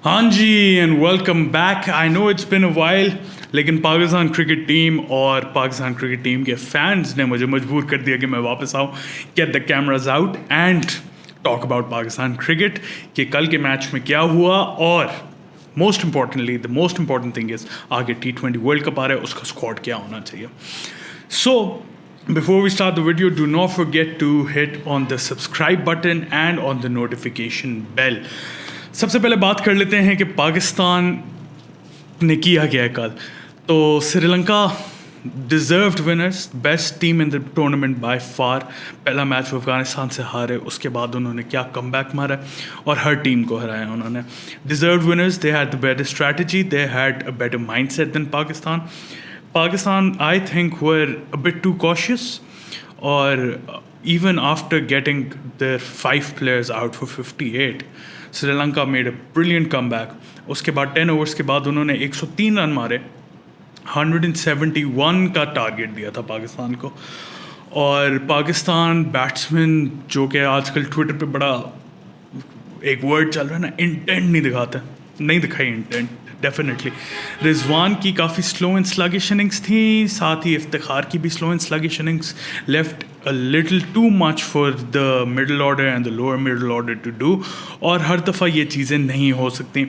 हाँ जी and welcome back. I know it's been a while, लेकिन पाकिस्तान क्रिकेट टीम और पाकिस्तान क्रिकेट टीम के फैंस ने मुझे मजबूर कर दिया कि मैं वापस आऊँ, get the cameras out and talk about Pakistan cricket कि कल के मैच में क्या हुआ। और most importantly the most important thing is आगे T20 वर्ल्ड कप आ रहा है, उसका स्क्वाड क्या होना चाहिए। So, before we start the video, do not forget to hit on the subscribe button and on the notification bell. सबसे पहले बात कर लेते हैं कि पाकिस्तान ने किया क्या है कल। तो Sri Lanka deserved winners, best team in the tournament by far. पहला मैच वो अफगानिस्तान से हारे, उसके बाद उन्होंने क्या कमबैक मारा और हर टीम को हराया उन्होंने। Deserved winners, they had the better strategy, they had a better mindset then Pakistan. Pakistan, I think, were a bit too cautious, or even after getting their 5 players out for 58, Sri Lanka made a brilliant comeback. उसके बाद 10 overs के बाद उन्होंने 103 run मारे, 171 का target दिया था पाकिस्तान को। और पाकिस्तान बैट्समैन जो कि आजकल ट्विटर पे बड़ा एक वर्ड चल रहा है ना, इंटेंट नहीं दिखाते, नहीं दिखाई इंटेंट डेफिनेटली। रिजवान की काफ़ी स्लो एंड स्लगिश इनिंग्स थी, साथ ही इफ्तिखार की भी slow and sluggish innings left a little too much for the middle order and the lower middle order to do. और हर दफ़ा ये चीज़ें नहीं हो सकती।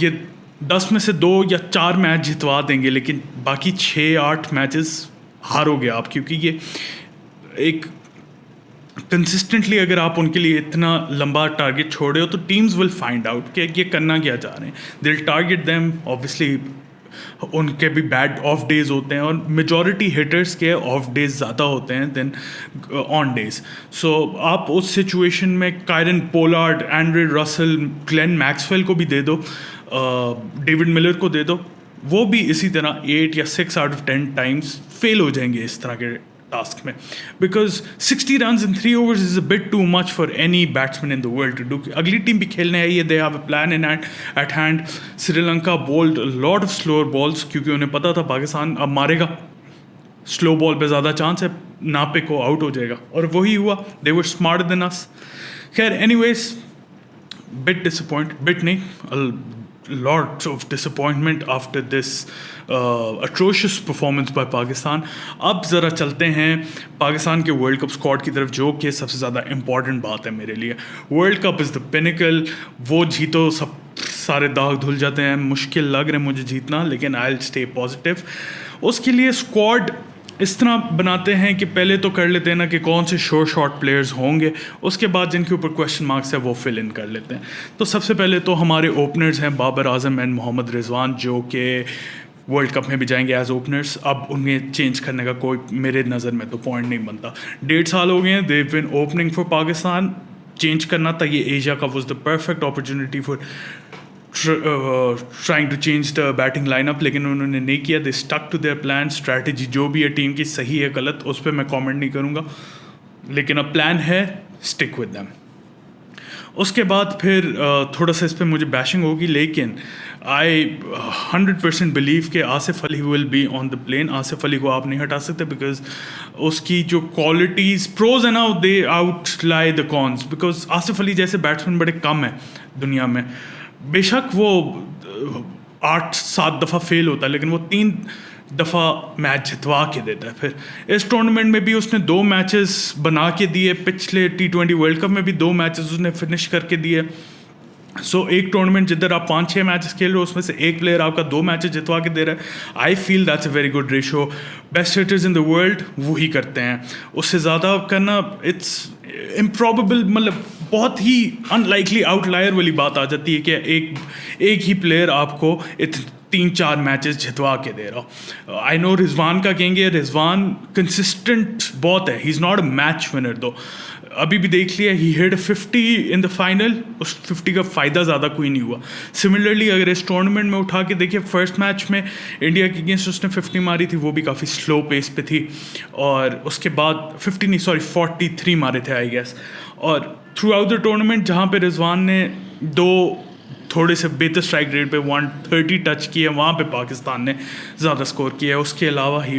ये 10 में से 2 या 4 मैच जितवा देंगे, लेकिन बाकी 6-8 मैचेस हारोगे आप, क्योंकि ये एक कंसिस्टेंटली अगर आप उनके लिए इतना लंबा टारगेट छोड़ रहे हो तो टीम्स विल फाइंड आउट कि ये करना क्या चाह रहे हैं। They will target them. Obviously उनके भी बैड ऑफ डेज होते हैं, और मेजॉरिटी हिटर्स के ऑफ डेज ज़्यादा होते हैं देन ऑन डेज। सो आप उस सिचुएशन में Kieron Pollard, Andre Russell, Glenn Maxwell को भी दे दो, डेविड मिलर को दे दो, वो भी इसी तरह 8 या 6 आउट ऑफ 10 टाइम्स फेल हो जाएंगे इस तरह के टास्क में, because 60 runs in 3 overs is a bit too much for any batsman in the world to do. अगली टीम भी खेलने आई है, they have a plan in eight hand. Sri Lanka bold lot of slower balls, क्योंकि उन्हें पता था पाकिस्तान अब मारेगा, स्लो बॉल पे ज़्यादा चांस है, नापे को आउट हो जाएगा, और वही हुआ। दे वर स्मार्टर देन अस। खैर एनीवेज, बिट डिसअपॉइंट, बिट नहीं, lots of disappointment after this atrocious performance by Pakistan. अब ज़रा चलते हैं पाकिस्तान के वर्ल्ड कप स्क्वाड की तरफ, जो कि सबसे ज़्यादा इम्पॉर्टेंट बात है मेरे लिए। World cup is the pinnacle. वो जीतो सब सारे दाग धुल जाते हैं। मुश्किल लग रहा है मुझे जीतना, लेकिन आई विल स्टे पॉजिटिव। उसके लिए स्क्वाड इस तरह बनाते हैं कि पहले तो कर लेते हैं ना कि कौन से शॉर्ट प्लेयर्स होंगे, उसके बाद जिनके ऊपर क्वेश्चन मार्क्स है वो फिल इन कर लेते हैं। तो सबसे पहले तो हमारे ओपनर्स हैं बाबर आजम एंड मोहम्मद रिजवान, जो कि वर्ल्ड कप में भी जाएंगे एज ओपनर्स। अब उन्हें चेंज करने का कोई मेरे नज़र में तो पॉइंट नहीं बनता। 1.5 साल हो गए हैं, दे बिन ओपनिंग फॉर पाकिस्तान। चेंज करना था, ये Asia cup was the perfect opportunity for trying to change the batting lineup, लेकिन उन्होंने नहीं किया। दे stuck to their plan. Strategy जो भी है टीम की, सही है गलत, उस पर मैं कमेंट नहीं करूँगा, लेकिन अब प्लान है, स्टिक विद दैम। उसके बाद फिर थोड़ा सा इस पर मुझे बैशिंग होगी, लेकिन आई 100% बिलीव कि Asif Ali will be on the plane. Asif Ali को आप नहीं हटा सकते, बिकॉज उसकी जो क्वालिटीज़ प्रोज है ना, they outweigh the cons, because Asif Ali जैसे बैट्समैन बड़े कम हैं दुनिया में। बेशक वो 8-7 दफ़ा फेल होता है, लेकिन वो 3 दफ़ा मैच जितवा के देता है। फिर इस टूर्नामेंट में भी उसने 2 मैचेस बना के दिए, पिछले T20 वर्ल्ड कप में भी 2 मैचेस उसने फिनिश करके दिए। सो एक टूर्नामेंट जिधर आप 5-6 मैचेस खेल रहे हो, उसमें से एक प्लेयर आपका 2 मैचेस जितवा के दे रहा है। I feel that's a very good ratio. Best hitters in the world वही करते हैं, उससे ज़्यादा करना इट्स इम्प्रॉबेबल, मतलब बहुत ही अनलाइकली आउटलायर वाली बात आ जाती है कि एक ही प्लेयर आपको 3-4 मैचेस जितवा के दे रहा हो। आई नो रिजवान का कहेंगे, रिजवान कंसिस्टेंट बहुत है, he is not a match winner दो। अभी भी देख लिया, ही हिट 50 इन द फाइनल, उस 50 का फ़ायदा ज़्यादा कोई नहीं हुआ। सिमिलरली अगर इस टूर्नामेंट में उठा के देखिए, फर्स्ट मैच में इंडिया के अगेंस्ट उसने 50 मारी थी, वो भी काफ़ी स्लो पेस पे थी, और उसके बाद 50 नहीं, सॉरी 43 मारे थे आई गेस। और थ्रू आउट द टूर्नामेंट जहाँ पे रिजवान ने 2 थोड़े से बेहतर स्ट्राइक रेट पे 130 टच किए, वहाँ पे पाकिस्तान ने ज़्यादा स्कोर किया है। उसके अलावा ही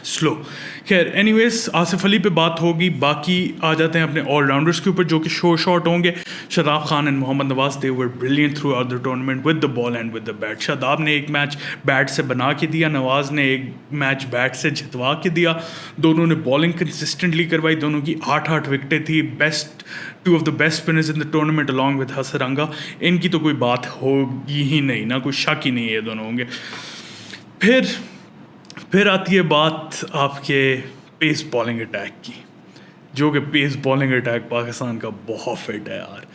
स्लो। खैर एनीवेज आसिफ अली पे बात होगी, बाकी आ जाते हैं अपने ऑलराउंडर्स के ऊपर जो कि शॉट होंगे। Shadab Khan and Mohammad Nawaz they were brilliant through out the tournament with the ball and with the bat. Shadab ने एक मैच बैट से बना के दिया, नवाज ने एक मैच बैट से जितवा के दिया। दोनों ने बॉलिंग कंसिस्टेंटली करवाई, दोनों की 8 विकेटें थी। Two of the best spinners in the tournament along with Hasaranga. इनकी तो कोई बात होगी ही नहीं ना, कोई शक ही नहीं है, ये दोनों होंगे। फिर आती है बात आपके पेस बॉलिंग अटैक की, जो कि पेस बॉलिंग अटैक पाकिस्तान का बहुत फिट है यार।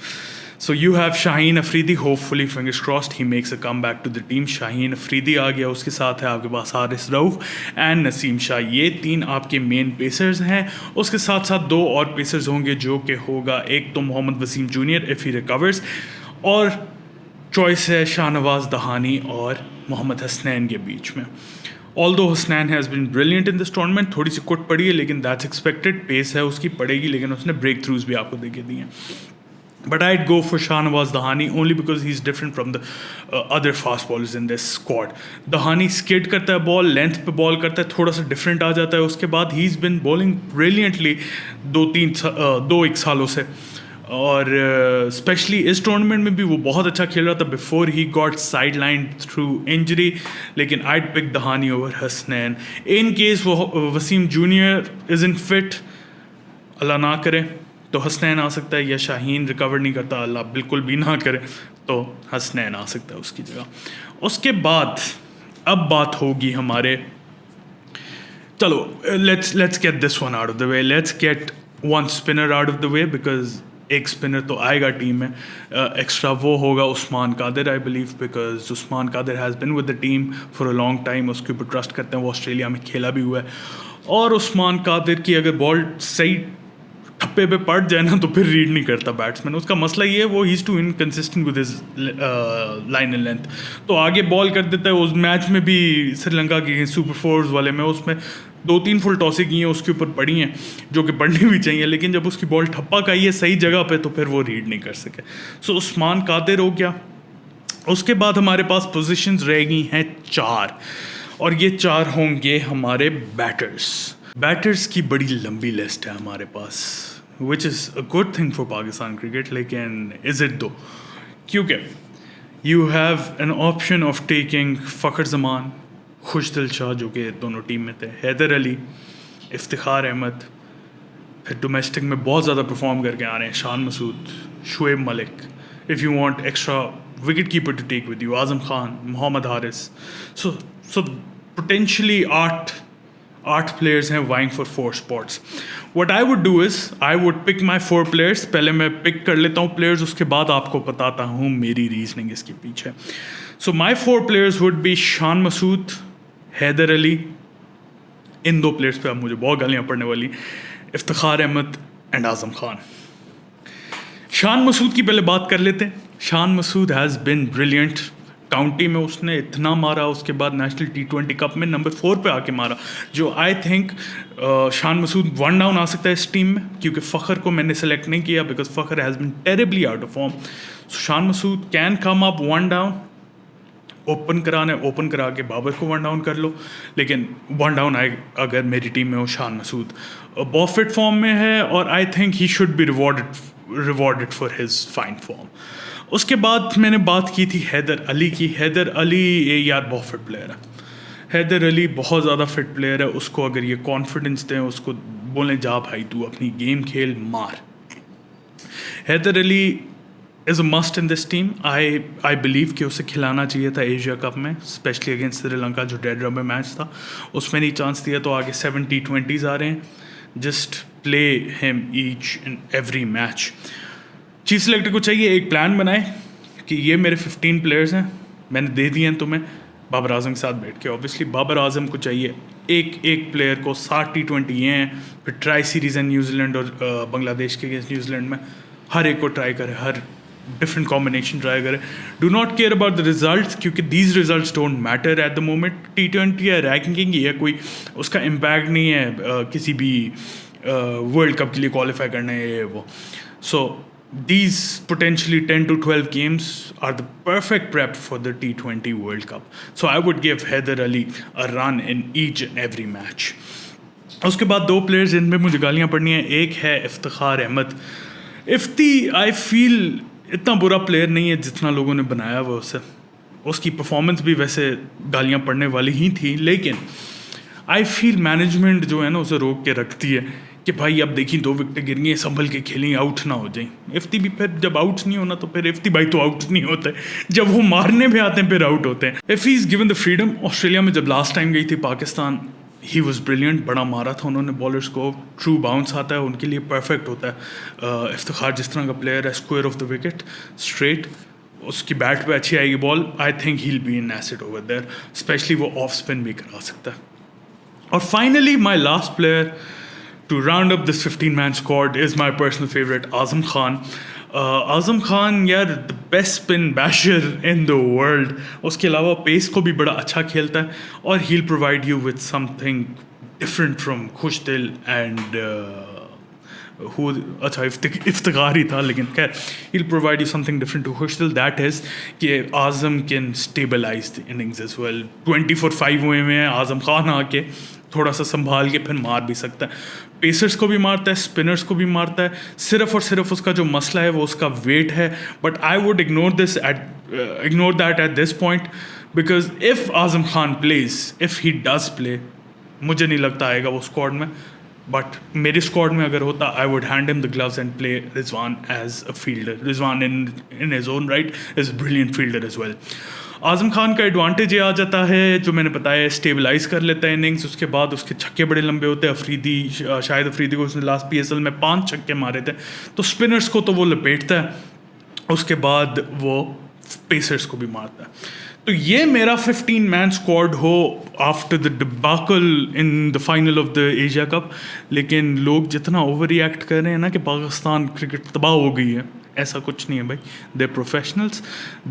So you have Shaheen Afridi, hopefully fingers crossed he makes a come back to the team. Shaheen Afridi आ गया, उसके साथ है आपके पास हारिस रऊफ एंड नसीम शाह। ये 3 आपके मेन पेसर्स हैं। उसके साथ साथ 2 और पेसर्स होंगे, जो कि होगा एक तो Mohammad Wasim junior if he recovers, और चॉइस है शाहनवाज दहानी और मोहम्मद हसनैन के बीच में। Although Hasnain has been brilliant in this tournament, थोड़ी सी कुट पड़ी है लेकिन दैट्स एक्सपेक्टेड, पेस है उसकी पड़ेगी, लेकिन उसने ब्रेक थ्रूज भी आपको देके दिए हैं। But I'd go for Shahnawaz Dahani only because he's different from the other fast bowlers in this squad. Dahani skid करता है बॉल, लेंथ पे बॉल करता है, थोड़ा सा डिफरेंट आ जाता है। उसके बाद he's been bowling brilliantly 2-1 सालों से, और स्पेशली इस टूर्नामेंट में भी वो बहुत अच्छा खेल रहा था before he got side line through injury. लेकिन I'd pick Dahani over Hasnain in case वो Wasim junior is in fit, Allah ना करे तो हसनैन आ सकता है, या शाहीन रिकवर नहीं करता, अल्लाह बिल्कुल भी ना करे तो हसनैन आ सकता है उसकी जगह। उसके बाद अब बात होगी हमारे, चलो let's get this one out of the way, let's get one spinner out of the way, because एक स्पिनर तो आएगा टीम में एक्स्ट्रा, वो होगा Usman Qadir I believe, because Usman Qadir has been with the team for a long time. उसके ऊपर trust करते हैं, वो ऑस्ट्रेलिया में खेला भी हुआ है, और उस्मान कादिर की अगर बॉल सही ठप्पे पे पड़ जाए ना तो फिर रीड नहीं करता बैट्समैन। उसका मसला ये है, वो he is to inconsistent with his line and length, तो आगे बॉल कर देता है। उस मैच में भी श्रीलंका के सुपर फोर्स वाले में उसमें 2-3 फुल टॉसें की हैं, उसके ऊपर पड़ी हैं जो कि पढ़नी भी चाहिए, लेकिन जब उसकी बॉल ठप्पा का ही है सही जगह पे तो फिर वो रीड नहीं कर सके। सो उस्मान कादिर हो गया। उसके बाद हमारे पास पोजीशंस रह गई हैं 4, और ये 4 होंगे हमारे बैटर्स की बड़ी लंबी लिस्ट है हमारे पास, which is a good thing for Pakistan cricket, लेकिन इज़ इट दो, क्योंकि you have an option of taking Fakhar Zaman, Khushdil Shah जो कि दोनों टीम में थे, हैदर अली, इफ्तिखार अहमद, फिर डोमेस्टिक में बहुत ज़्यादा परफॉर्म करके आ रहे हैं Shan Masood, Shoaib Malik, if you want extra wicket keeper to take with you, Azam Khan, Mohammad Haris. So potentially 8 players हैं vying for 4 spots. What I would do is I would pick my 4 players, पहले मैं पिक कर लेता हूँ प्लेयर्स, उसके बाद आपको बताता हूँ मेरी रीजनिंग इसके पीछे। सो माई 4 players would be Shan Masood, Haider Ali, in 2 players पे अब मुझे बहुत गालियाँ पड़ने वाली, इफ्तिखार अहमद एंड आज़म खान। शान मसूद की पहले बात कर लेते हैं। Shan Masood has been brilliant, county में उसने इतना मारा, उसके बाद नेशनल T20 कप में नंबर 4 पे आके मारा, जो I think Shan Masood 1 down आ सकता है इस टीम में, क्योंकि फ़खर को मैंने सेलेक्ट नहीं किया because Fakhar has been terribly out of form. So Shan Masood can come up 1 down, open कराना है ओपन करा के बाबर को 1 डाउन कर लो, लेकिन 1 डाउन आए अगर मेरी टीम में हो। शान मसूद बहुत फिट फॉर्म में है, और I think he should be rewarded for his fine form. उसके बाद मैंने बात की थी हैदर अली की। हैदर अली ये यार बहुत फिट प्लेयर है, हैदर अली बहुत ज़्यादा फिट प्लेयर है। उसको अगर ये कॉन्फिडेंस दें, उसको बोलें जा भाई तू अपनी गेम खेल, मार। Haider Ali is a must in this team. I believe कि उसे खिलाना चाहिए था एशिया कप में, स्पेशली अगेंस्ट श्रीलंका जो डेड रबर मैच था, उसमें नहीं चांस दिया, तो आगे 7 T20s आ रहे हैं। Just play him each and every match. Chief selector को चाहिए एक प्लान बनाए कि ये मेरे 15 प्लेयर्स हैं, मैंने दे दिए हैं तुम्हें बाबर आजम के साथ बैठ के। ऑब्वियसली बाबर आजम को चाहिए एक प्लेयर को 60 T20 ये हैं, फिर ट्राई सीरीज़ हैं न्यूजीलैंड और बांग्लादेश के अगेंस्ट न्यूजीलैंड में, हर एक को ट्राई करे, हर डिफरेंट कॉम्बिनेशन ट्राई करे। Do not care about the results, क्योंकि these results don't matter at the moment. T20 है, रैंकिंग ही है, कोई उसका इम्पैक्ट नहीं है किसी भी वर्ल्ड कप के लिए क्वालिफाई करना है वो। सो these potentially 10 to 12 games are the perfect prep for the T20 World Cup. So I would give Haider Ali a run in each and every match. उसके बाद दो प्लेयर्स जिनमें मुझे गालियाँ पड़नी हैं, एक है इफ्तिखार अहमद. इफ्ती आई फील इतना बुरा प्लेयर नहीं है जितना लोगों ने बनाया वो उसे. उसकी परफॉर्मेंस भी वैसे गालियाँ पड़ने वाली ही थी, लेकिन आई फील मैनेजमेंट जो है ना उसे रोक के रखती है कि भाई अब देखी 2 विकेटें गिर गई, संभल के खेलें, आउट ना हो जाए. इफ्ती भी फिर जब आउट नहीं होना तो फिर इफ्ती भाई तो आउट नहीं होता है, जब वो मारने पे आते हैं फिर आउट होते हैं. If he is given the freedom. Australia में जब लास्ट टाइम गई थी पाकिस्तान, ही वॉज ब्रिलियंट. बड़ा मारा था उन्होंने बॉलर्स को. ट्रू बाउंस आता है उनके लिए, परफेक्ट होता है. इफ्तिखार जिस तरह का प्लेयर है, square of the wicket, straight, उसकी बैट पे अच्छी आएगी ball. I think he will be an asset over there, specially वो ऑफ स्पिन भी करा सकता है. और finally my last player to round up this 15-man squad is my personal favorite, Azam Khan. Azam Khan, यार, the best spin basher in the world. उसके अलावा pace को भी बड़ा अच्छा खेलता है और he'll provide you with something different from Khushdil and अच्छा इफ्तिखार ही था, लेकिन खैर he'll provide you something different to Khushdil. That is कि आज़म can stabilize the innings as well. 24/5 हुए हैं, आज़म खान आके थोड़ा सा संभाल के फिर मार भी सकता है. पेसर्स को भी मारता है, स्पिनर्स को भी मारता है. सिर्फ और सिर्फ उसका जो मसला है वो उसका वेट है. But I would ignore that at this point, because if Azam Khan pledge, if he does play, मुझे नहीं लगता आएगा वो स्क्वाड में. बट मेरे स्क्वाड में अगर होता, I would hand him the gloves and play Rizwan as a fielder. Rizwan in his own right is a brilliant fielder as well. Azam Khan का एडवांटेज ये आ जाता है, जो मैंने बताया, स्टेबलाइज कर लेता है इनिंग्स. उसके बाद उसके छक्के बड़े लंबे होते हैं. शायद अफरीदी को उसने लास्ट PSL में 5 छक्के मारे थे, तो स्पिनर्स को तो वो लपेटता है. उसके बाद वो पेसर्स को भी मारता है. तो ये मेरा 15-man स्क्वाड हो after the डिबाकल in the final of the Asia cup. लेकिन लोग जितना ओवर रिएक्ट कर रहे हैं ना कि पाकिस्तान क्रिकेट तबाह हो गई है, ऐसा कुछ नहीं है भाई. दे प्रोफेशनल्स,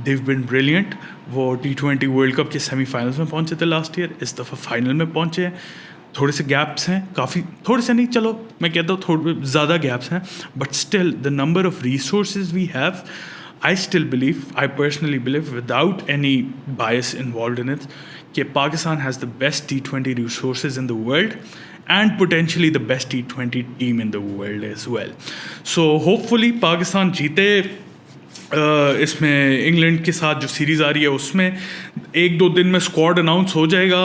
देव बिन ब्रिलियंट. वो T20 वर्ल्ड कप के सेमीफाइनल्स में पहुंचे थे लास्ट ईयर, इस दफ़ा फाइनल में पहुंचे हैं. थोड़े से गैप्स हैं, काफ़ी, थोड़े से नहीं, चलो मैं कहता हूँ थोड़े ज़्यादा गैप्स हैं, but still the number of resources we have, I still believe, I personally believe, without any bias involved in it, that Pakistan has the best T20 resources in the world and potentially the best T20 team in the world as well. So hopefully Pakistan जीते. इसमें England के साथ जो series आ रही है उसमें 1-2 दिन में स्क्वाड अनाउंस हो जाएगा.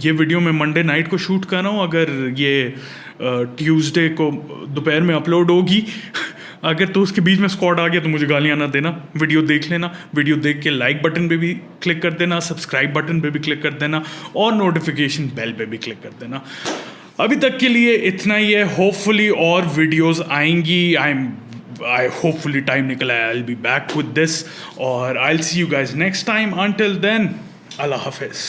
ये वीडियो मैं मंडे नाइट को शूट कर रहा हूँ. अगर ये ट्यूसडे को दोपहर में अपलोड होगी अगर तो उसके बीच में स्क्वाड आ गया तो मुझे गालियाँ ना देना. वीडियो देख लेना, वीडियो देख के लाइक बटन पे भी क्लिक कर देना, सब्सक्राइब बटन पे भी क्लिक कर देना और नोटिफिकेशन बेल पे भी क्लिक कर देना. अभी तक के लिए इतना ही है. होपफुली और वीडियोस आएंगी. I hopefully time निकला है. I'll be back with this और I'll see you guys next time. Until then, Allah Hafiz.